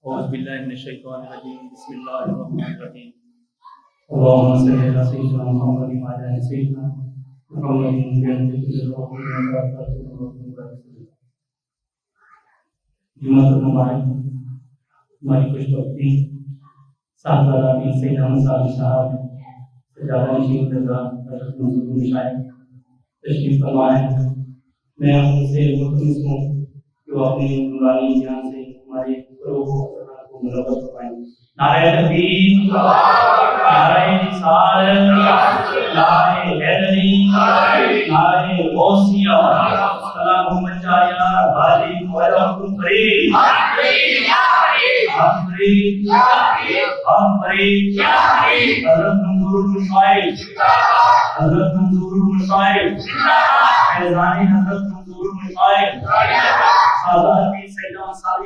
اعوذ باللہ من الشیطان الرجیم بسم اللہ الرحمن الرحیم اللهم صل علی سیدنا محمد وعلی آل سیدنا محمد جمعۃ المبارک ہماری خوش بختی صاحبزادہ امیر سید احمد صاحب صاحب سجادہ نشین رضا حضرت منظور مشاہد تشریف فرمائے. میں آپ سے مخلص ہوں کہ وہ اپنی نورانی جان سے ہمارے روح کو منور فرمائیں. نعرہ تکبیر، نعرہ رسالت، نعرہ حیدری، نعرہ غوثیہ، اللہم صل یا بارک وجہکم فرید حضرت منظور المشاہد، حضرت منظور المشاہد، فیضان حضرت منظور المشاہد، سادہ امیر سید احمد صاحب.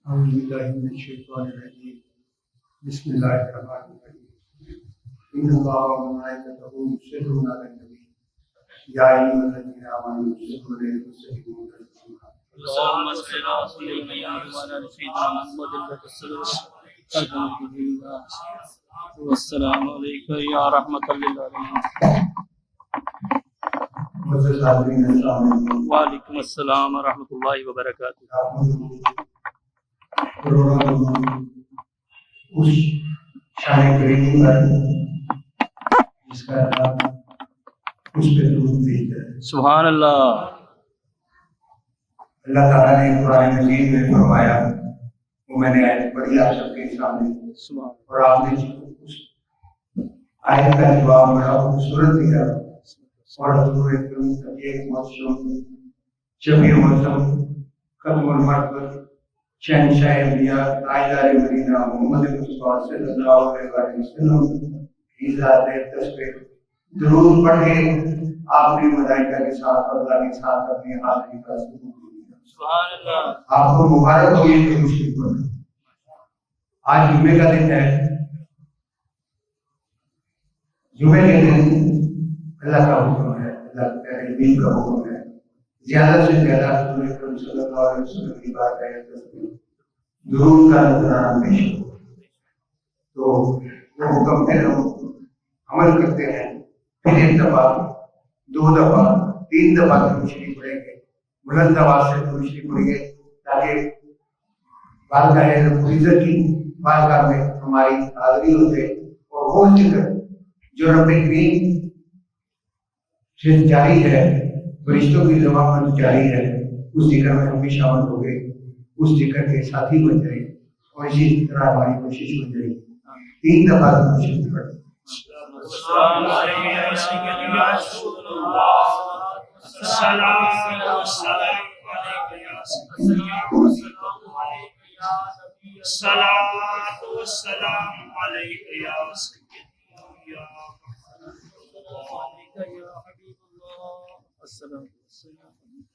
اعوذ باللہ من الشیطان الرجیم بسم اللہ الرحمن الرحیم ان اللہ وملائکتہ یصلون علی النبی یا ایھا الذین آمنوا صلوا علیہ وسلموا تسلیما. اللهم صل على سيدنا وعلى سيدنا محمد والسلام عليك يا رحمة للعالمين. معزز حاضرین السلام علیکم. وعلیکم السلام ورحمۃ اللہ وبرکاتہ. اس شان کریم پر جس کا نام اس پہ درود بھیجتا ہے. سبحان اللہ. اللہ تعالیٰ نے قرآن مجید میں فرمایا، وہ میں نے آیت پڑھی آپ سب کے سامنے، اور آپ نے اس آیت کا جواب بڑا خوبصورت دیا. اور حضور اکرم ایک معصوم شفیع معصوم ختم المرتبہ شہنشاہ انبیاء تاجدار مدینہ محمد مصطفیٰ صلی اللہ علیہ وسلم کی ذات تشریف درود پڑھ کے آپ نے ملائکہ کے ساتھ اللہ کے ساتھ اپنی حاضری کا ثبوت دیا. سبحان اللہ. آپ کو مبارک ہو یہ تشریف پڑھ. آج جمعے کا دن ہے. جمعے کے دن اللہ کا حکم ہے، اللہ کے دین کا حکم ہے، زیادہ سے زیادہ حضور اکرم صلی اللہ علیہ وسلم کی بات ہے درود کا نذرانہ پیش ہو. تو وہ حکم پہ ہم عمل کرتے ہیں. پھر ایک دفعہ، دو دفعہ، تین دفعہ درود شریف پڑھیں گے. بلند آواز سے درود شریف پڑھیں گے تاکہ بارگاہ رب العزت کی بارگاہ میں ہماری حاضری ہو جائے. اور وہ ذکر جو رب کریم سے جاری ہے، فرشتوں کی زبان میں جاری ہے، اس ذکر میں ہم بھی شامل ہو گئے، اس ذکر کے ساتھی بن جائے اور اسی طرح ہماری کوشش ہو جائے. تین دفعہ کوشش کریں. السلام علیکم یا رسول اللہ، السلام علیک یا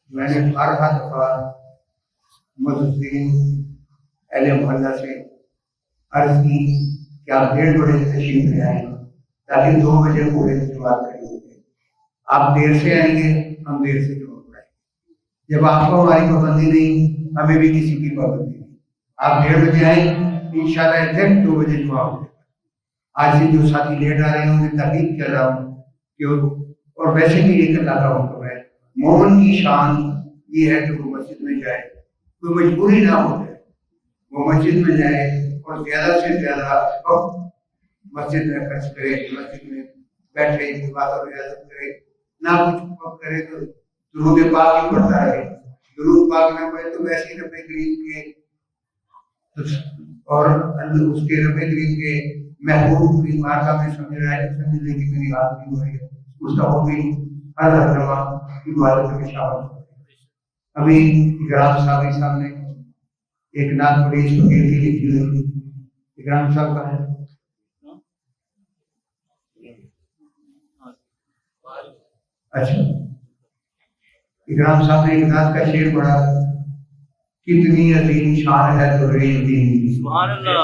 میں نے بارہا دفعہ مدرسین اہل محلہ سے عرض کی کہ آپ 1:30 بجے تشریف لے آئیں تاکہ 2 بجے پورے جماعت کھڑی ہو جائے. آپ دیر سے آئیں گے، ہم دیر سے جمع پڑھائیں گے. جب آپ کو ہماری پابندی نہیں، ہمیں بھی کسی کی پابندی نہیں. آپ 1:30 بجے آئیں، انشاءاللہ ایگزیکٹ 2 بجے جمع ہو جائے. آج سے جو ساتھی لیٹ آ رہے ہیں انہیں تحقیق کر رہا ہوں کہ اور ویسے بھی ایک اللہ کا حکم ہے. مومن کی شان یہ ہے کہ وہ مسجد میں جائے، کوئی مجبوری نہ ہو جائے، وہ مسجد میں جائے اور زیادہ سے زیادہ وقت مسجد میں خرچ کرے، مسجد میں بیٹھے بات اور ریاضت کرے. نہ کچھ وقت کرے تو درود پاک ہی پڑھتا رہے. درود پاک نہ پڑھے تو ویسے ہی رب کریم کے اور اس کے رب کریم کے محبوب کی بارگاہ میں سمجھ رہا ہے، سمجھ لے کہ میری حاضری ہو رہی ہے. اس کا وہ بھی ہر رہنما عبادت میں شامل ہو. ابھی اکرام صاحب کے سامنے ایک نعت بڑی فقیر کی لکھی ہوئی. اکرام صاحب کا ہے. اچھا، اکرام صاحب نے ایک نعت کا شعر پڑھا، کتنی عظیم شان ہے درے دین. سبحان اللہ.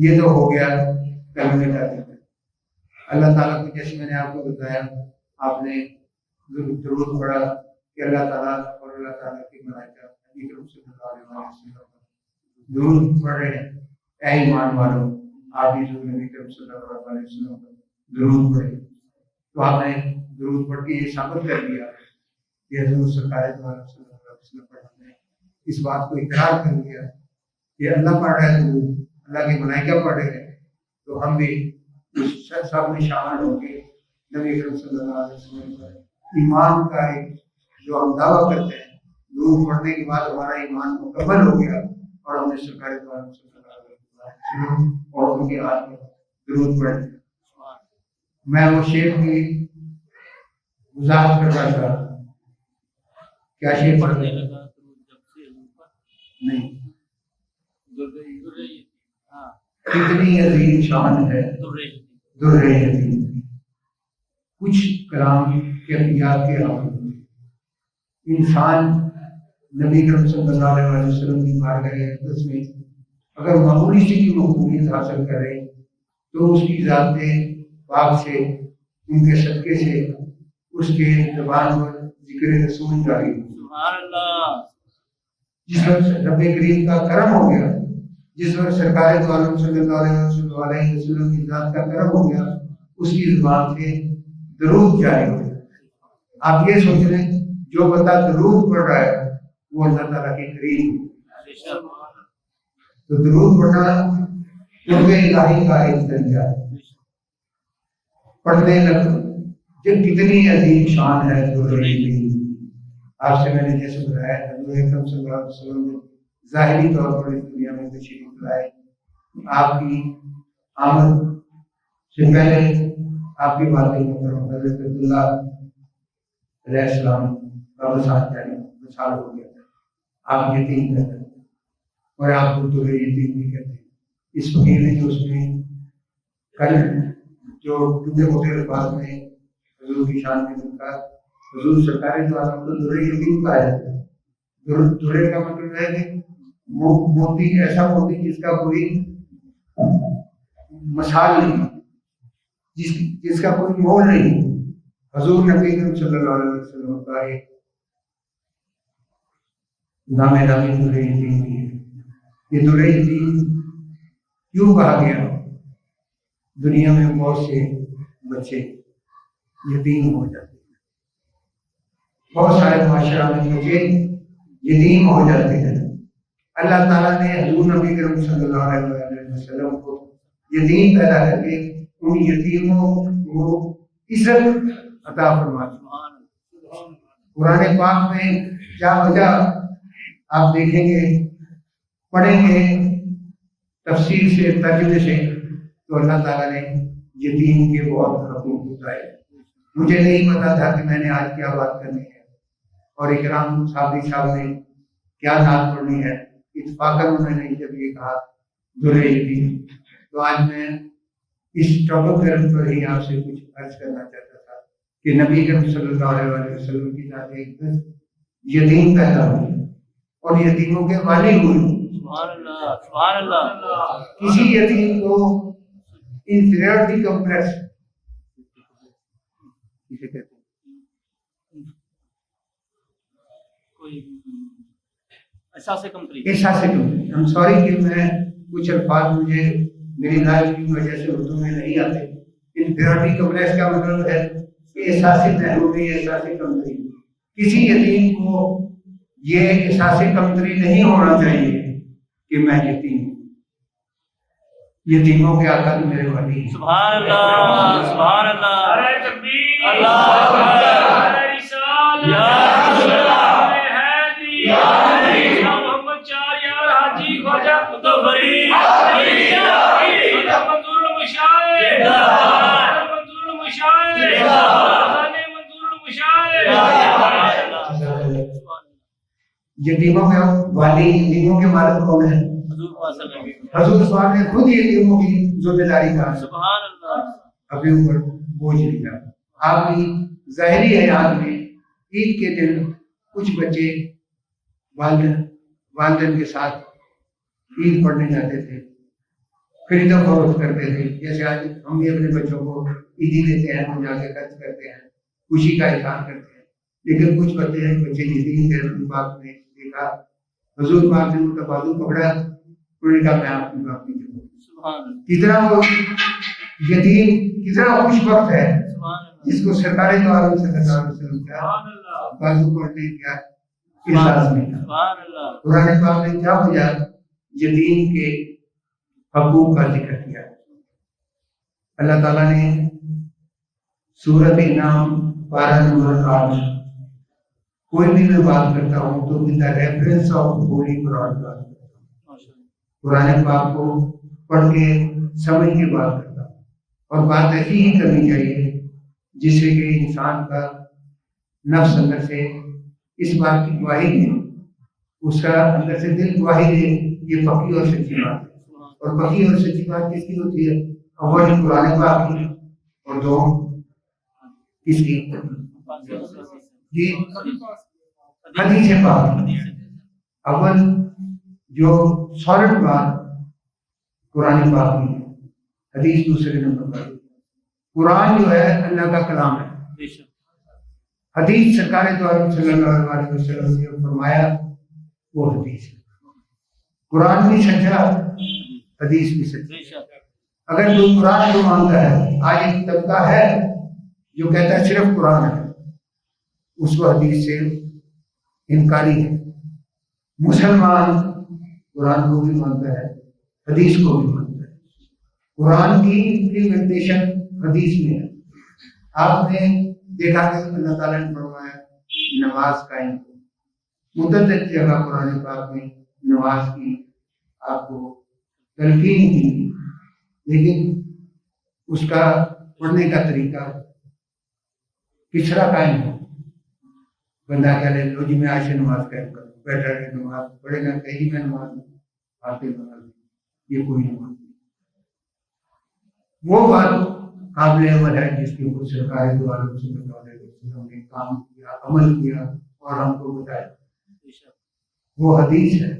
یہ تو ہو گیا کلمہ طاہر میں۔ اللہ تعالیٰ کو جیسے میں نے آپ کو بتایا، آپ نے درود پڑھا کہ اللہ تعالیٰ اور اللہ تعالیٰ کی ملائکہ نبی کریم صلی اللہ علیہ وسلم درود پڑھ رہے ہیں۔ اے ایمان والو، آپ بھی ضرور نبی کریم صلی اللہ علیہ وسلم پر درود پڑھے۔ تو آپ نے درود پڑھ کے یہ ثابت کر دیا کہ حضور سرکار دو عالم صلی اللہ علیہ وسلم پر ہم نے اس بات کو اقرار کر دیا کہ اللہ پڑھ رہا ہے، درود اللہ کے ملائکہ پڑھ رہے ہیں، تو ہم بھی سب میں شامل ہوں گے نبی کریم صلی اللہ علیہ وسلم پر ایمان کا ایک جو ہم دعویٰ کرتے ہیں، درود پڑھنے کے بعد ہمارا ایمان مکمل ہو گیا اور ہم نے سرکار دو عالم صلی اللہ علیہ وسلم اور ان کے ہاتھ میں درود پڑھ دیا۔ میں وہ شیخ کی وضاحت کر رہا تھا، کیا شیخ پڑھنے لگا نہیں، کتنی عظیم شان ہے در یتیم۔ کچھ کلام کیفیات کے حوالے، انسان نبی کریم صلی اللہ علیہ وسلم کی بارگاہ اقدس میں اگر معمولی سی کی مقبولیت حاصل کرے تو اس کی ذات پاک سے، ان کے صدقے سے اس کے زبان پر ذکر رسول جاری ہو۔ سبحان اللہ۔ جس وقت رب کریم کا کرم ہو گیا، جس وقت سرکار دو عالم صلی اللہ علیہ وسلم کی ذات کا کرم ہو گیا، اس کی زبان سے درود جاری ہو گیا۔ آپ یہ سوچ لیں جو بندہ درود پڑھ رہا ہے وہ اللہ تعالیٰ کے قریب ہے۔ تو درود پڑھنا قرب الہی کا ایک ذریعہ ہے۔ پڑھنے لگ جب کتنی عظیم شان ہے درود کی۔ آپ سے میں نے جیسے بتایا حضور اکرم صلی اللہ علیہ وسلم نے ظاہری طور پر اس دنیا میں تشریف لائے، آپ کی آمد سے پہلے آپ کی والد محترم حضرت عبداللہ علیہ السلام کا وصال ہو گیا تھا۔ آپ یتیم رہتے اور آپ کو در یتیم بھی کہتے ہیں۔ اس فقیر نے جو اس میں کل جو ٹوٹے موٹے الفاظ میں حضور کی شان میں لکھا، حضور سرکار دو عالم کو در یتیم کہا جاتا ہے۔ درے کا مطلب ہے کہ موتی، ایسا موتی جس کا کوئی مثال نہیں، جس کا کوئی مول نہیں۔ حضور نبی کریم صلی اللہ علیہ وسلم کا ایک نام نامی در یتیم بھی ہے۔ یہ در یتیم کیوں کہا گیا؟ دنیا میں بہت سے بچے یتیم ہو جاتے ہیں، بہت سارے معاشرہ میں بچے یتیم ہو جاتے ہیں۔ اللہ تعالیٰ نے حضور نبی کریم صلی اللہ علیہ وسلم کو یتیم پیدا کر کے ان یتیموں کو عزت عطا فرما دی۔ قرآن پاک میں کیا وجہ آپ دیکھیں گے، پڑھیں گے تفسیر سے، ترجمے سے، تو اللہ تعالیٰ نے یتیم کے بہت حقوق بتائے۔ مجھے نہیں پتا تھا کہ میں نے آج کیا بات کرنی ہے، اور اکرام صاحب نے کیا نعت پڑھنی ہے۔ اتفاقاً انہوں نے جب یہ کہا در یتیم، تو آج میں اس ٹاپک پر ہی آپ سے کچھ عرض کرنا چاہتا تھا کہ نبی کریم صلی اللہ علیہ وسلم کی ذات اقدس یتیم پیدا ہوئی اور یتیموں کے والی ہوئی۔ سبحان اللہ۔ کسی یتیم کو انفیریورٹی کمپلیکس کسے کہتے ہیں؟ احساس کمتری۔ I'm sorry کہ میں کچھ الفاظ مجھے میری لائف کی وجہ سے اردو میں نہیں آتے۔ انفیریورٹی کمپلیکس کا مطلب ہے کہ احساس محرومی، احساس کمتری۔ کسی یتیم کو یہ احساس کمتری نہیں ہونا چاہیے کہ میں یتیم ہوں۔ یتیموں کے آقا تو میرے والی ہیں۔ سبحان اللہ، سبحان اللہ، نعرہ تکبیر، اللہ اکبر، یا رسول اللہ، یا حبیب، یا محمد چار یار حاجی خواجہ قطب فرید، منظور المشاعر، منظور المشاعر، منظور المشاعر۔ یتیموں کے والی، یتیموں کے مالک کون ہیں؟ حضور صاحب نے خود یتیموں کی ذمہ داری کا اپنے اوپر بوجھ لیا۔ آپ کی ظاہری حیات میں عید کے دن کچھ بچے والدین کے ساتھ عید پڑھنے جاتے تھے، خرید و فروخت کرتے تھے. جیسے آج ہم بھی اپنے بچوں کو عیدی دیتے ہیں, ہم جا کے خرچ کرتے ہیں, خوشی کا اظہار کرتے ہیں. لیکن کچھ بچے یتیم تھے. رسول پاک نے دیکھا, حضور پاک نے ان کا بازو پکڑا, انہوں نے کہا میں آپ کی بات نہیں کروں. کتنا وہ یتیم کتنا خوش وقت ہے جس کو سرکار دو عالم صلی اللہ علیہ وسلم کا بازو پکڑنے کیا احساس ملا. قرآن پاک نے کیا وجہ یتیم کے حقوق کا ذکر کیا. اللہ تعالیٰ نے سورۃ انعام پارہ نمبر 8, کوئی بھی میں بات کرتا ہوں تو with the reference of holy Quran بات کرتا ہوں. قرآن پاک کو پڑھ کے سمجھ کے بات کرتا ہوں, اور بات ایسی ہی کرنی چاہیے جس سے کہ انسان کا نفس اندر سے اس بات کی گواہی دے, اس کا اندر سے دل گواہی دے یہ پکی اور سچی بات ہے. اور پکی اور سچی بات کس کی ہوتی ہے؟ اول قرآن پاک کی, اور دو کس کی؟ جی حدیث پاک. اول جو سالڈ بات قرآن پاک کی ہے, حدیث دوسرے نمبر پر. قرآن جو ہے اللہ کا کلام ہے, حدیث سرکار دو عالم صلی اللہ علیہ وسلم نے فرمایا وہ حدیث ہے. قرآن بھی سچا, حدیث بھی سچا. اگر کوئی قرآن کو مانتا ہے, آج ایک طبقہ ہے جو کہتا ہے صرف قرآن ہے, اس کو حدیث سے انکاری ہے. مسلمان قرآن کو بھی مانتا ہے, حدیث کو بھی مانتا ہے. قرآن کی امپلیمنٹیشن حدیث میں ہے. آپ نے دیکھا کہ اللہ تعالیٰ نے فرمایا نماز قائم کرو. متعدد جگہ قرآن پاک میں نماز کی آپ کو تلقین کی, لیکن اس کا پڑھنے کا طریقہ کس طرح قائم ہو. بندہ کہہ لے لو جی میں آج سے نماز قائم کروں, بیٹھا رہے نماز پڑھے گا, کہ جی میں نماز آتے نماز, یہ کوئی نماز نہیں. وہ بات قابل عمل ہے جس کے اوپر سرکار دو عالم صلی اللہ علیہ وسلم نے کام کیا, عمل کیا اور ہم کو بتایا. وہ حدیث ہے.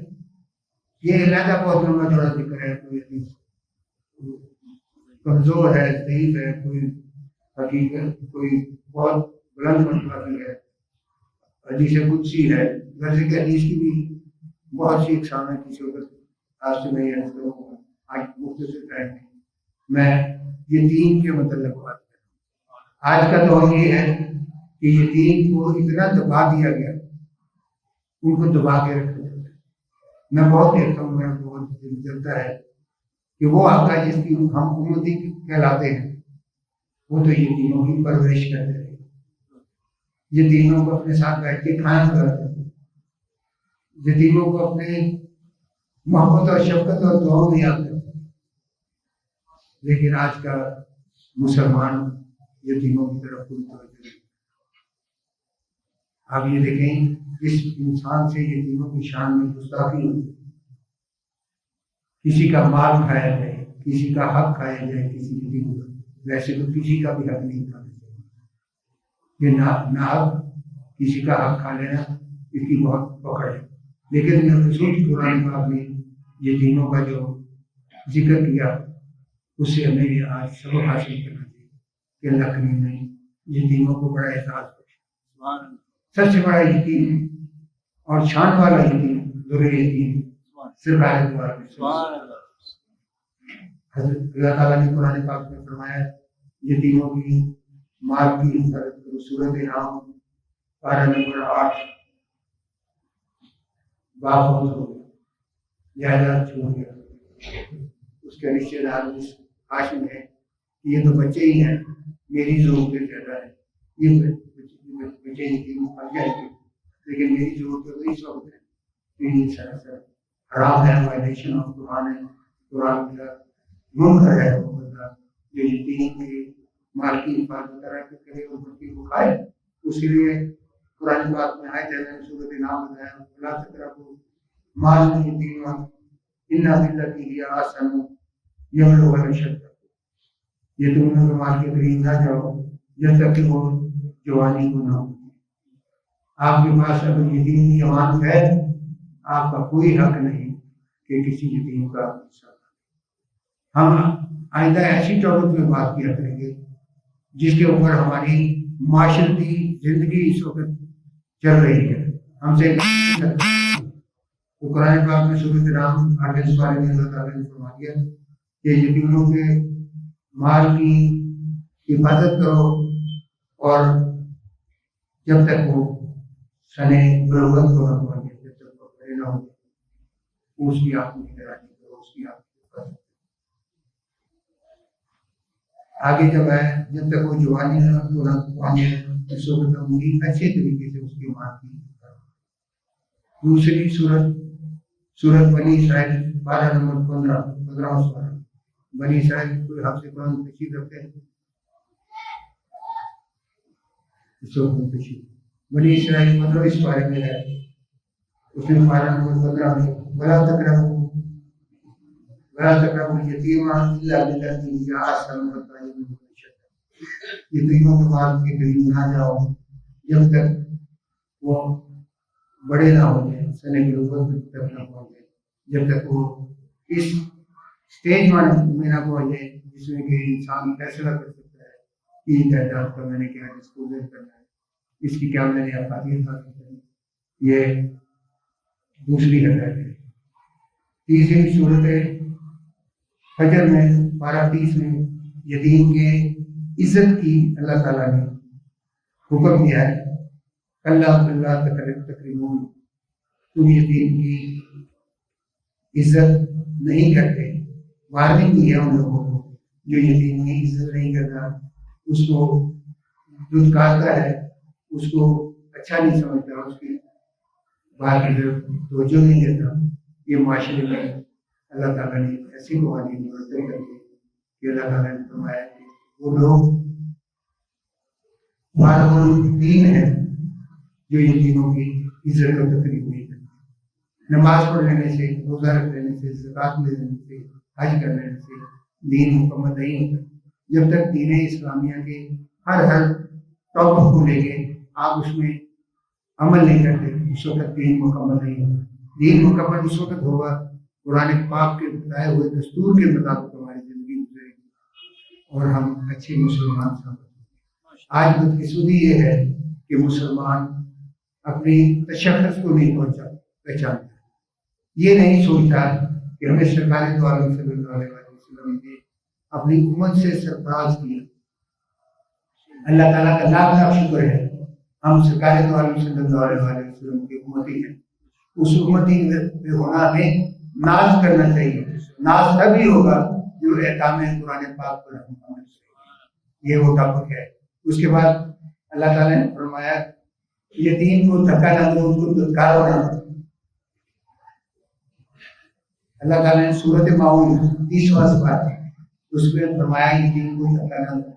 یہ علیحدہ بہت لمبا چوڑا ذکر ہے. کوئی حدیث کمزور ہے, ضعیف ہے, کوئی حقیقت, کوئی بہت بلند مرتبہ کی ہے, حدیث قدسی ہے. ویسے کہ حدیث کی بھی بہت سی اقسام ہے. کسی وقت آج سے میں یہ کروں گا, آج مختصر ٹائم میں یتیم کے متعلق بات کروں. آج کا دور یہ ہے کہ یتیم کو اتنا دبا دیا گیا, ان کو دبا کے رکھا جاتا ہے. میں بہت دیکھتا ہوں, میرا بہت دل چلتا ہے کہ وہ آقا جس کی ہم امتی کہلاتے ہیں, وہ تو یتیموں کی پرورش کرتے رہے, یتیموں کو اپنے ساتھ بیٹھ کے کھانا کھلاتے تھے, یتیموں کو اپنے محبت اور شفقت اور دعاؤں میں یاد کرتے. لیکن آج کا مسلمان یتیموں کی طرف کوئی توجہ نہیں. آپ یہ دیکھیں اس انسان سے یتیموں کی شان میں گستاخی ہوتی ہے. کسی کا مال کھایا جائے, کسی کا حق کھایا جائے, کسی یتیم کا, ویسے تو کسی کا بھی حق نہیں کھانا چاہیے. یہ ناحق کسی کا حق کھا لینا اس کی بہت پکڑ ہے. لیکن خصوص قرآن پاک نے یتیموں کا جو ذکر کیا, اس سے ہمیں آج سبق حاصل کرنا چاہیے کہ اللہ کریم نے یتیموں کو بڑا احساس بخشا. سب سے بڑا یتیم اور شان والا یتیم ذر یتیم سرکار دو عالم. حضرت اللہ تعالیٰ نے قرآن پاک میں فرمایا یتیموں کی مال کی حفاظت کرو. سورۃ انعام پارہ نمبر 8 باپ ہو گیا, جائیداد چھوڑ گیا, اس کے رشتے دار اس حاشم ہے کہ یہ تو بچے ہی ہیں, میری ضرورتیں زیادہ ہے. یہ بچے یتیم پڑ جائیں گے, لیکن میری ضرورتیں تو اس وقت ہے. یہ سراسر حرام ہے, وائلیشن آف قرآن ہے. قرآن کا منکر ہے وہ بندہ جو یتیم کے مال کی حفاظت کرے اور بچے کو کھائے. اس کے لیے قرآن پاک میں آئے تھے, سورۃ انعام بتایا لا تقربوا مال الیتیم الا بالتی ہی احسن یبلغ الاشد. یہ تم نے مال کے قریب نہ جاؤ جب تک کہ وہ جوانی کو نہ ہو. آپ کے پاس اگر یتیم کی امانت ہے, آپ کا کوئی حق نہیں کہ کسی یتیم کا حصہ. ہم آئندہ ایسی ٹاپک میں بات کیا کریں گے جس کے اوپر ہماری معاشرتی زندگی اس وقت چل رہی ہے، ہم سے قرآن پاک میں سورۃ رام 8 پارے میں اللہ تعالیٰ نے فرما دیا کہ یتیموں کے مال کی حفاظت کرو اور جب تک وہ سنے بلوغت کو نہ پہنچے، جب تک وہ بڑے نہ ہو اس کی آپ کی نگرانی کرو، اس کی آپ کی حفاظت کرو۔ آگے جب ہے جب تک وہ جوانی نہ پہنچے اس وقت وہی اچھے طریقے سے اس کی ماں کی دوسری سورت بنی اسرائیل 12 نمبر 15 سورہ بنی اسرائیل کوئی حفظ قرآن تشریح رکھتے ہیں بنی اسرائیل 15 اس بارے میں ہے، اس میں 12 نمبر 15 میں بلا تقربوا الیتیم الا بالتي هي احسن یتیموں کے مال کے قریب نہ جاؤ جب تک وہ بڑے نہ ہو جائیں، سن بلوغت تک نہ پہنچے، جب تک وہ اس اسٹیج میں نہ پہنچے جس میں کہ انسان فیصلہ کر سکتا ہے کہ تعداد کا میں نے کیا ڈسپوزل کرنا ہے، اس کی کیا میں نے افادیت حاصل کرنی، یہ دوسری ہدایت ہے۔ تیسری صورت فجر میں 12:30 میں یتیم کے عزت کی اللہ تعالیٰ نے حکم دیا ہے، اللہ تقریبون تم یتیم کی عزت نہیں کرتے، وارننگ دی ہے ان لوگوں کو جو یتیم کی عزت نہیں کرتا، اس کو دھتکارتا ہے، اس کو اچھا نہیں سمجھتا، اس کی بات کی طرف توجہ نہیں دیتا۔ یہ معاشرے میں اللہ تعالیٰ نے ایسی قوانین مرتب کر دی کہ اللہ تعالیٰ نے فرمایا کہ وہ لوگ دین ہے جو یتیموں کی عزت و تقریب نہیں کرتے، نماز پڑھ لینے سے، روزہ رکھ لینے سے، زکوٰۃ لے لینے سے، حج کر لینے سے دین مکمل نہیں ہوتا۔ جب تک دین اسلامیہ کے ہر ٹاپک کو لے کے آپ اس میں عمل نہیں کرتے اس وقت دین مکمل نہیں ہوتا۔ دین مکمل اس وقت ہوگا قرآن پاک کے بتائے ہوئے دستور کے مطابق ہماری زندگی گزرے گی اور ہم اچھے مسلمان ثابت ہوں گے۔ آج بدقسمتی یہ ہے کہ مسلمان اپنی تشخص کو نہیں پہچانتا، یہ نہیں سوچتا کہ ہمیں سرکار دو عالم صلی اللہ علیہ وسلم نے اپنی امت سے سرفراز کیا۔ اللہ تعالیٰ کا لاکھ لاکھ شکر ہے ہم سرکار دو عالم صلی اللہ علیہ وسلم کی امتی ہیں۔ اس امتی میں ہونا ہمیں ناز کرنا چاہیے، ناز تبھی ہوگا جو احکام قرآن پاک پر ہم عمل کریں۔ یہ وہ ٹاپک ہے۔ اس کے بعد اللہ تعالیٰ نے فرمایا یتیم کو دھکا نہ دو، ان کو دھتکارو نہ۔ اللہ تعالیٰ نے سورۃ ماؤن 30واں سپارہ اس میں فرمایا یتیم کو دھکا نہ دو،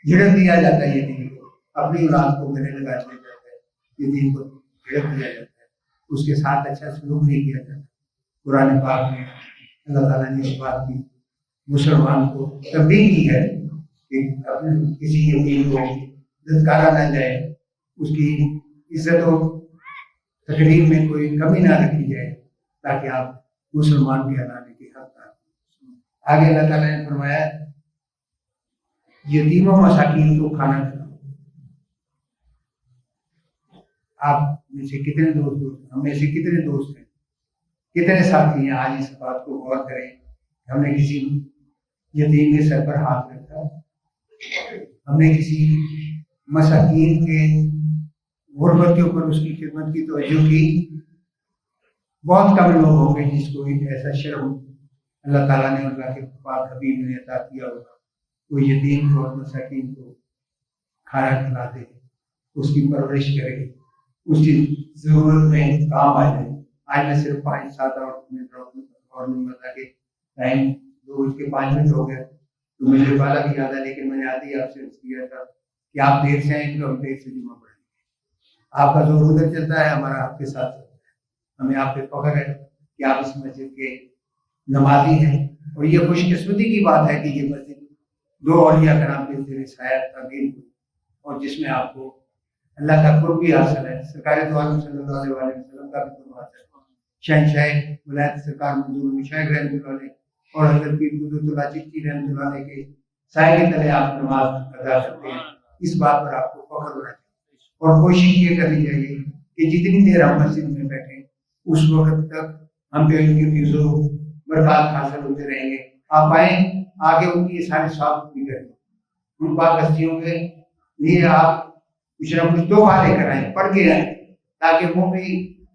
جھڑک دیا جاتا ہے یتیم کو، اپنی اولاد کو گلے لگا دیا جاتا ہے، یتیم کو جھڑک دیا جاتا ہے، اس کے ساتھ اچھا سلوک نہیں کیا جاتا۔ قرآن پاک میں اللہ تعالیٰ نے اس بات کی مسلمان کو تنبیہ کی ہے کہ اپنے کسی یتیم کو دھتکارا نہ جائے، اس کی عزت و تقریب میں کوئی کمی نہ رکھی جائے تاکہ آپ مسلمان کہلانے کے حقدار۔ آگے اللہ تعالیٰ نے فرمایا یتیموں مساکین کو کھانا کھلاؤ۔ آپ میں سے کتنے دوست ہم میں سے کتنے دوست ہیں، کتنے ساتھی ہیں آج اس بات کو غور کریں کہ ہم نے کسی یتیم کے سر پر ہاتھ رکھا، ہم نے کسی مساکین کے غربت کے اوپر اس کی خدمت کی توجہ کی۔ بہت کم لوگ ہوں گے جس کو ایک ایسا شرم اللہ تعالیٰ نے اللہ کے پاک حبیب نے عطا کیا ہوگا، وہ یتیم کو اور مساکین کو کھانا کھلا دے، اس کی پرورش کرے، اس کی ضرورت میں کام آ جائے۔ آج میں صرف 5-7 منٹ اور بتا کے ٹائم 2:05 ہو گیا تو مجھے والا بھی یاد ہے، لیکن میں نے آدھی آپ سے کیا تھا کہ آپ دیر سے آئیں تو ہم دیر سے جمعہ پڑھیں گے۔ آپ کا زور ادھر چلتا ہے، ہمارا آپ کے ساتھ چلتا ہے۔ ہمیں آپ پہ فخر ہے کہ آپ اس مسجد کے نمازی ہیں، اور یہ خوش قسمتی کی بات ہے کہ یہ مسجد 2 اولیاء کرام کے زیر سایہ تعمیر ہوئی اور جس میں آپ کو اللہ کا قرب بھی حاصل ہے، سرکار دو عالم صلی اللہ علیہ وسلم کا بھی قرب حاصل ہے، شہنشاہ ولایت سرکار منظور مشاہد رحمۃ اللہ علیہ اور حضرت پیر قدرتullah چشتی رحمۃ اللہ علیہ کے سائے کے تلے آپ نماز ادا کرتے ہیں. اس بات پر آپ کو فخر ہونا چاہیے اور کوشش یہ کرنی چاہیے کہ جتنی دیر ہم مسجد میں بیٹھیں اس وقت تک ہم جو ان کی فیض و برکات حاصل ہوتے رہیں گے. آپ آئیں آگے ان کی سارے صاف بھی کریں, ان پاک ہستیوں کے لیے آپ کچھ نہ کچھ تحفہ لے کر آئیں, پڑھ کے آئیں, تاکہ وہ بھی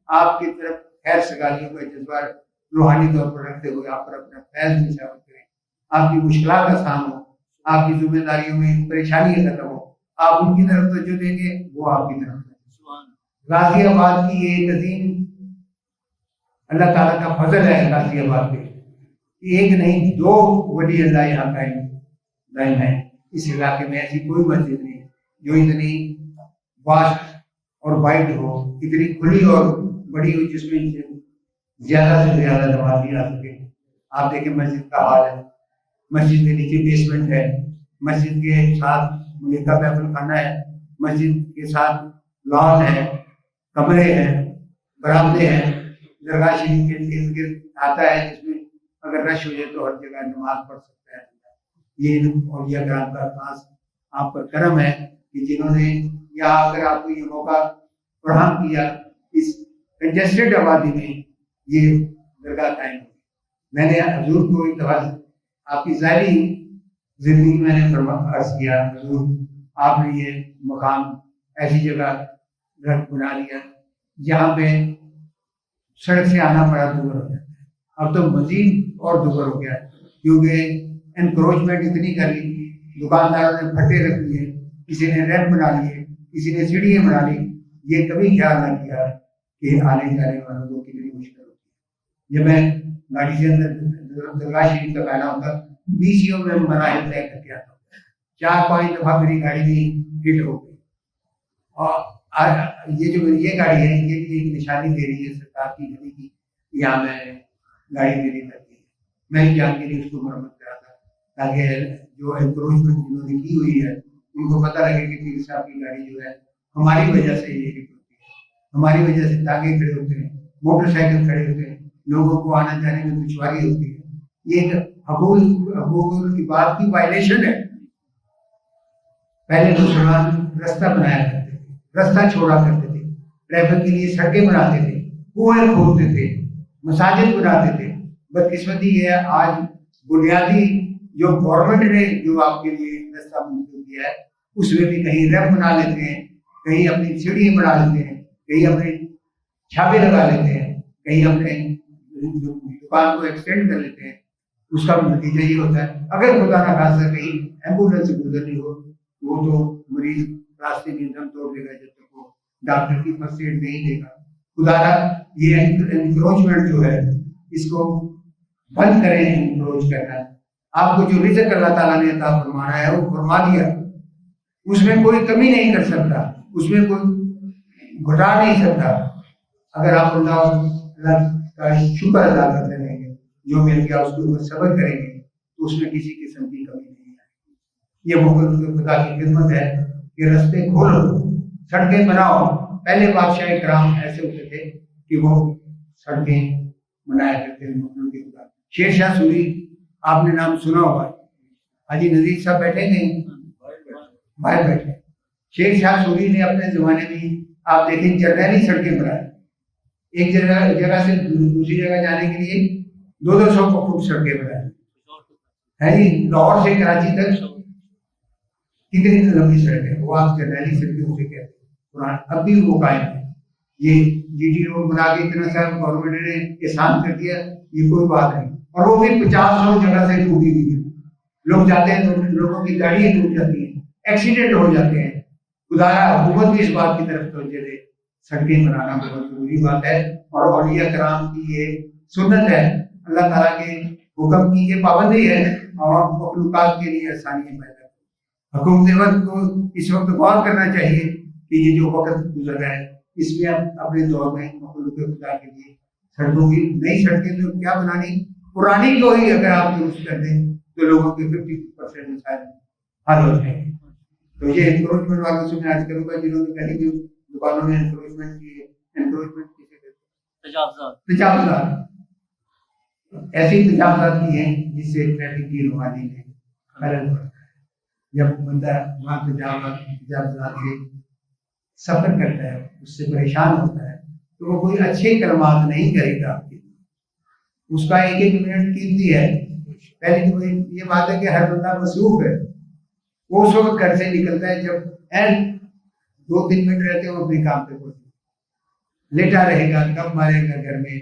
آپ کی طرف خیر سگالیوں کا جذبہ روحانی طور پر رکھتے ہوئے آپ پر اپنا فیض نثار کریں, آپ کی مشکلات آسان ہو, آپ کی ذمہ داریوں میں پریشانی ختم ہو, آپ ان کی طرف توجہ دیں گے وہ آپ کی طرف. غازی آباد کی یہ ایک عظیم اللہ تعالیٰ کا فضل ہے غازی آباد پہ, ایک نہیں دو ولی اللہ یہاں قائم ہے. اس علاقے میں ایسی کوئی مسجد نہیں جو اتنی واسٹ اور وائڈ ہو, اتنی کھلی اور بڑی ہو, جس میں زیادہ سے زیادہ نمازی آ سکے. آپ دیکھیں مسجد کا حال ہے, مسجد کے نیچے بیسمنٹ ہے, مسجد کے ساتھ ملکہ محفل خانہ ہے, مسجد کے ساتھ لان ہے, کمرے ہیں, برآمدے ہیں, درگاہ شریف کے ارد گرد آتا ہے جس میں اگر رش ہو جائے تو ہر جگہ نماز پڑھ سکتا ہے. یہ اولیاء کرام کا خاص آپ پر کرم ہے کہ جنہوں نے یا اگر آپ کو یہ موقع فراہم کیا اس کنجسٹڈ آبادی میں یہ درگاہ قائم ہوئی. میں نے حضور کو ایک دفعہ آپ کی ظاہری زندگی میں نے عرض کیا, حضور آپ نے یہ مقام ایسی جگہ بنا لیا جہاں پہ سڑک سے آنا بڑا دور ہو جاتا ہے. اب تو مزید اور دور ہو گیا کیونکہ انکروچمنٹ اتنی کر لی, دکانداروں نے پھٹے رکھ لیے, کسی نے ریمپ بنا لیے, کسی نے سیڑھیاں بنا لی. یہ کبھی خیال نہ کیا کہ آنے جانے والوں کو کتنی مشکل ہوتی ہے. جب میں گاڑی کے اندر درگاہ شریف تک آنا ہوتا 20 میں مراحل طے کر کے آتا ہوں, 4-5 دفعہ میری گاڑی بھی ہٹ ہو گئی. اور یہ جو میری یہ گاڑی ہے یہ بھی ایک نشانی دے رہی ہے سرکار کی گلی کی, یہاں میں گاڑی میری لگتی ہے. میں ہی جان کے لیے اس کو مرمت کرا تھا تاکہ جو انکروچمنٹ جنہوں نے کی ہوئی ہے ان کو پتہ لگے کہ پیر صاحب کی گاڑی جو ہے ہماری وجہ سے یہ ہٹ ہوتی ہے, ہماری وجہ سے تاکے کھڑے ہوتے ہیں, موٹر سائیکل کھڑے ہوتے ہیں, لوگوں کو آنا جانے میں دشواری ہوتی ہے. یہ حقوق کی بات کی وائلیشن ہے. پہلے مسلمان رستہ بنایا کرتے تھے, رستہ چھوڑا کرتے تھے, ٹریفک کے لیے سڑکیں بناتے تھے, کنویں کھودتے تھے, مساجد بناتے تھے. بدقسمتی یہ ہے آج بنیادی جو گورنمنٹ نے جو آپ کے لیے رستہ منظور کیا ہے اس میں بھی کہیں ریمپ بنا لیتے ہیں, کہیں اپنی سیڑھیاں بنا لیتے ہیں, کہیں اپنے چھاپے لگا لیتے ہیں, کہیں اپنے دکان کو ایکسٹینڈ کر لیتے ہیں. اس کا نتیجہ یہ ہوتا ہے اگر خدا نہ خاصہ کہیں ایمبولینس گزرنی ہو وہ تو مریض راستے میں دم توڑ دے گا جب تک وہ ڈاکٹر کی فرسٹ ایڈ نہیں دے گا. خدا یہ انکروچمنٹ جو ہے اس کو بند کریں. انکروچ کرنا آپ کو جو رزق اللہ تعالیٰ نے عطا فرمانا ہے وہ فرما دیا, اس میں کوئی کمی نہیں کر سکتا, اس میں کوئی گھٹا نہیں سکتا. اگر آپ اللہ کا شکر ادا کرتے رہیں گے, جو مل گیا اس کے اوپر صبر کریں گے تو اس میں کسی قسم کی کمی نہیں آئے گی. یہ مخلوق خدا کی خدمت ہے کہ رستے کھولو, سڑکیں بناؤ. پہلے بادشاہ کرام ایسے ہوتے تھے کہ وہ سڑکیں بنایا کرتے تھے مخلوق خدا. شیر شاہ سوری آپ نے نام سنا ہوگا, حاجی نذیر صاحب بیٹھے گے باہر بیٹھے. شیر شاہ سوری نے اپنے زمانے میں آپ دیکھیں جرنیلی سڑکیں بنائی, ایک جگہ سے دوسری جگہ جانے کے لیے 200 فٹ سڑکیں بنائی ہے جی. لاہور سے کراچی تک کتنی لمبی سڑک ہے, وہ آپ جرنیلی سڑکیں اسے کہتے ہیں. قرآن اب بھی وہ قائم ہے. یہ جی ٹی روڈ بنا کے اتنا سا گورنمنٹ نے احسان کر دیا, یہ کوئی بات نہیں. اور وہ بھی 50-100 جگہ سے ٹوٹی ہوئی ہے. لوگ جاتے ہیں تو لوگوں کی گاڑیاں ٹوٹ جاتی ہیں, ایکسیڈنٹ ہو جاتے ہیں. خدایا حکومت بھی اس بات کی طرف توجہ دے, سڑکیں بنانا بہت ضروری بات ہے. اور اولیاء کرام کی یہ سنت ہے, اللہ تعالیٰ کے حکم کی یہ پابندی ہے اور مخلوقات کے لیے آسانیاں پیدا کریں. حکومت وقت کو اس وقت غور کرنا چاہیے کہ یہ جو وقت گزر رہا ہے اس میں ہم اپنے دور میں مخلوق خدا کے لیے سڑکوں کی نئی سڑکیں تو کیا بنانی, پرانی کو ہی اگر آپ درست کر دیں تو لوگوں کے 50% مسائل حل ہو جائیں گے. تو یہ انکروچمنٹ والوں سے میں آج کروں گا جنہوں نے کہیں بھی دکانوں میں انکروچمنٹ کی ہے. انکروچمنٹ کسے کہتے ہیں؟ تجاوزات. ایسی تجاوزات کی ہیں جس سے ٹریفک کی روانی میں خلل پڑتا ہے۔ جب بندہ وہاں تجاوزات سے سفر کرتا ہے، اس سے پریشان ہوتا ہے، تو وہ کوئی اچھے کلمات نہیں کرے گا آپ کے لیے، اس کا ایک ایک منٹ قیمتی ہے۔ پہلی تو یہ بات ہے کہ ہر بندہ مصروف ہے، وہ اس وقت گھر سے نکلتا ہے جب این 2-3 منٹ رہتے ہیں وہ اپنے کام پہ پہنچے، لیٹا رہے گا، کب مارے گا گھر میں،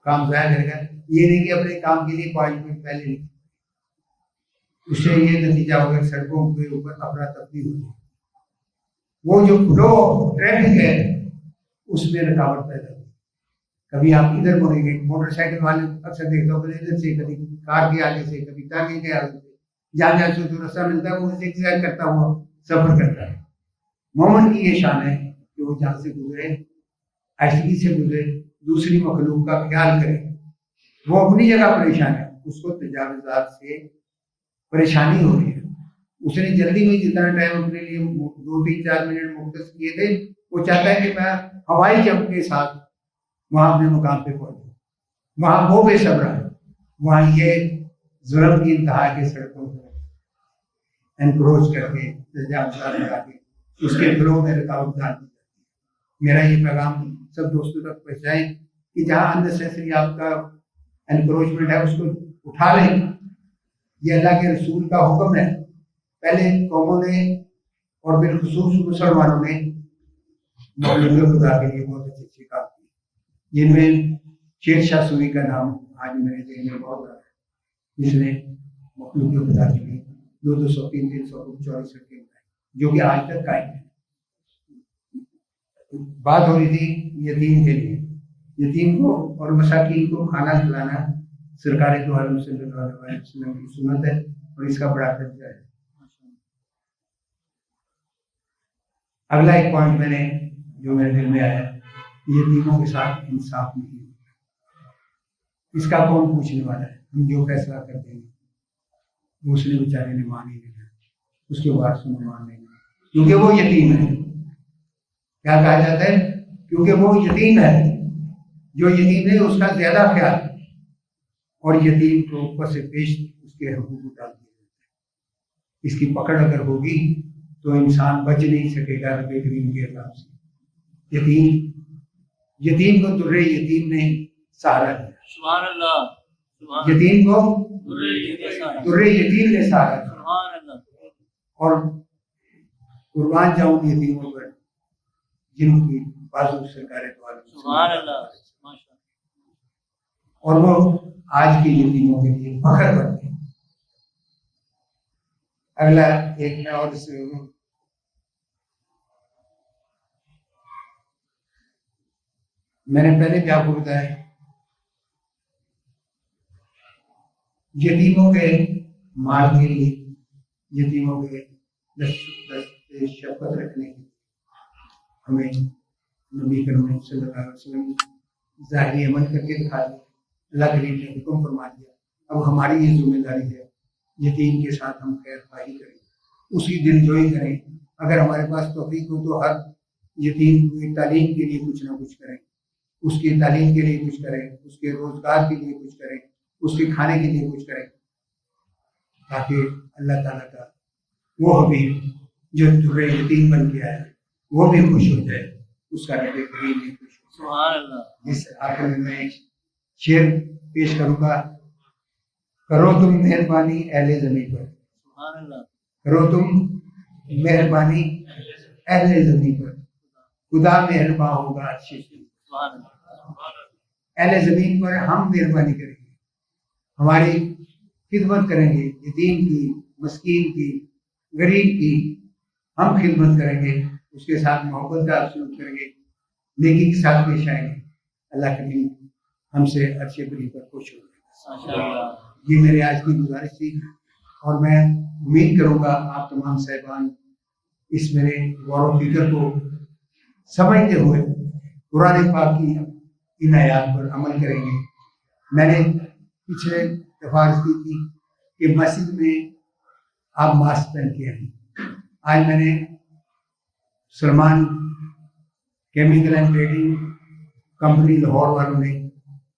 کام ضائع کرے گا۔ یہ نہیں کہ اپنے کام کے لیے 5 منٹ پہلے نکلے، اس سے یہ نتیجہ ہوگا کہ سڑکوں کے اوپر افراتفری ہو جائے، وہ جو فلو ٹریفک ہے اس میں رکاوٹ پیدا ہوگی۔ کبھی آپ ادھر مڑیں گے، موٹر سائیکل والے اکثر دیکھتا ہوں کبھی ادھر سے، کبھی کار کے آگے سے، کبھی ٹانگے کے آگے سے، جہاں جہاں سے جو رستہ ملتا ہے وہ زگزیگ کرتا ہوا سفر کرتا ہے۔ مومن کی یہ شان ہے کہ وہ جہاں سے گزرے آہستگی سے گزرے، دوسری مخلوق کا خیال کرے۔ وہ اپنی جگہ پریشان ہے، اس کو تجاوزات سے پریشانی ہو رہی ہے، اس نے جلدی میں جتنا ٹائم اپنے لیے 2-3-4 منٹ مختص کیے تھے، وہ چاہتا ہے کہ میں ہوائی جمپ کے ساتھ وہاں اپنے مقام پہ پہنچوں۔ وہاں وہ بے صبر ہے، وہاں یہ ظلم کی انتہا کے سڑکوں کو انکروچ کر کے تجاوزات لگا کے اس کے فلو میں رکاوٹ ڈال دی جاتی ہے۔ میرا یہ پیغام سب دوستوں تک پہنچائیں کہ جہاں اننیسیسری آپ کا انکروچمنٹ ہے اس کو اٹھا لیں، یہ اللہ کے رسول کا حکم ہے۔ پہلے قوموں نے اور بالخصوص مسلمانوں نے مخلوق خدا کے لیے بہت اچھے کام کیے، جن میں شیر شاہ سوری کا نام آج میرے ذہن میں بہت آ رہا ہے، جس نے مخلوق خدا کے لیے 200 300 344 سڑکیں بنائی جو کہ آج تک قائم ہے۔ بات ہو رہی تھی یتیم کے لیے، یتیم کو اور مساکین کو کھانا کھلانا سرکار دو عالم صلی اللہ علیہ وسلم کی سنت ہے اور اس کا بڑا درجہ ہے۔ اگلا ایک پوائنٹ میں نے جو میرے دل میں آیا، یتیموں کے ساتھ انصاف نہیں ہوتا۔ اس کا کون پوچھنے والا ہے؟ ہم جو فیصلہ کر دیں گے وہ اس نے بیچارے نے مان ہی لینا، اس کے بعد سن مان لینا، کیونکہ وہ یتیم ہے۔ کیا کہا جاتا ہے؟ کیونکہ وہ یتیم ہے، جو یتیم ہے اس کا زیادہ خیال، اور یتیم کو اوپر سے پیش اس کے حقوق ڈال دیا جاتا ہے۔ اس کی پکڑ اگر ہوگی تو انسان بچ نہیں سکے گا رب کریم کے عذاب سے۔ یتیم کو در یتیم نے سہارا دیا، سبحان اللہ، یتیم کو سبحان در یتیم نے سہارا دیا، اللہ، اور قربان جاؤں یتیموں پر جن کی بازو سرکار تو عالم سبحان اللہ، ماشاء اور وہ آج کے یتیموں کے لیے فخر بنتے ہیں۔ اگلا ایک میں اور میں نے پہلے بھی آپ کو بتایا، یتیموں کے مال کے لیے، یتیموں کے شفقت رکھنے کے ہمیں نبی کریم صلی اللہ علیہ وسلم ظاہری عمل کر کے دکھا دیا، اللہ کریم نے حکم فرما دیا۔ اب ہماری یہ ذمہ داری ہے یتیم کے ساتھ ہم خیر خواہی کریں، اس کی دل جوئی کریں، اگر ہمارے پاس توفیق ہو تو ہر یتیم کی تعلیم کے لیے کچھ نہ کچھ کریں، اس کی تعلیم کے لیے کچھ کریں، اس کے روزگار کے لیے کچھ کریں، اس کے کھانے کے لیے کچھ کریں، تاکہ اللہ تعالیٰ کا وہ حبیب جو در یتیم بن کے آیا وہ بھی خوش ہو جائے، اس کا رب کریم بھی خوش ہو جائے۔ سبحان اللہ، جس آخر میں شعر پیش کروں گا، کرو تم مہربانی اہل زمین پر، سبحان اللہ، کرو تم مہربانی اہل زمین پر، خدا مہربان ہوگا عرش کی۔ سبحان اللہ، اہل زمین پر ہم مہربانی کریں گے، ہماری خدمت کریں گے، یتیم کی، مسکین کی، غریب کی ہم خدمت کریں گے، اس کے ساتھ محبت کا سلوک کریں گے، نیکی کے ساتھ پیش آئیں گے، اللہ کریم ہم سے عرش بری پر خوش ہو جائے گا۔ ماشاء اللہ، یہ میرے آج کی گزارش تھی، اور میں امید کروں گا آپ تمام صاحبان اس میرے غور و فکر کو سمجھتے ہوئے قرآن پاک کی ان آیات پر عمل کریں گے۔ میں نے پچھلے دفعہ عرض کی تھی کہ مسجد میں آپ ماسک پہن کے آئیں، آج میں نے Salman chemical and trading company Lahore والوں نے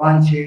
5-6